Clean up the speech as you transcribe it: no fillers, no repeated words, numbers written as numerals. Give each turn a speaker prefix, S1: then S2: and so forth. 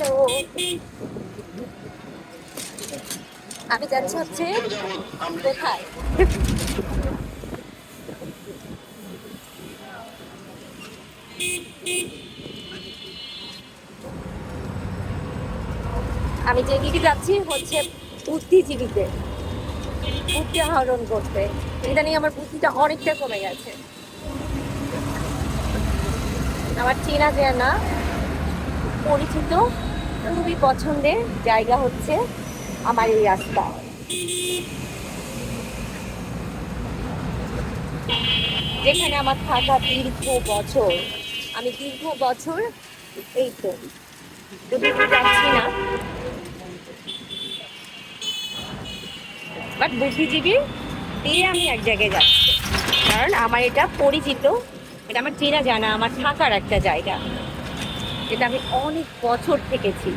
S1: Hello, আমি যাচ্ছি হচ্ছে কোথায়? আমি যেদিকে যাচ্ছি হচ্ছে বুদ্ধিজীবীতে, বুদ্ধি আহরণ করতে। ইদানিং আমার বুদ্ধিটা অনেকটা কমে গেছে। আমার চেনা জানা পরিচিত খুবই পছন্দের জায়গা হচ্ছে আমার এই রাস্তা, যেখানে আমার থাকা দীর্ঘ বছর। আমি দীর্ঘ বছর এই তো ওদিকে যাচ্ছি না, বাট বুদ্ধিজীবী দিয়ে আমি এক জায়গায় যাচ্ছি, কারণ আমার এটা পরিচিত, এটা আমার চেনা জানা, আমার থাকার একটা জায়গা, যেটা আমি অনেক বছর থেকেছি।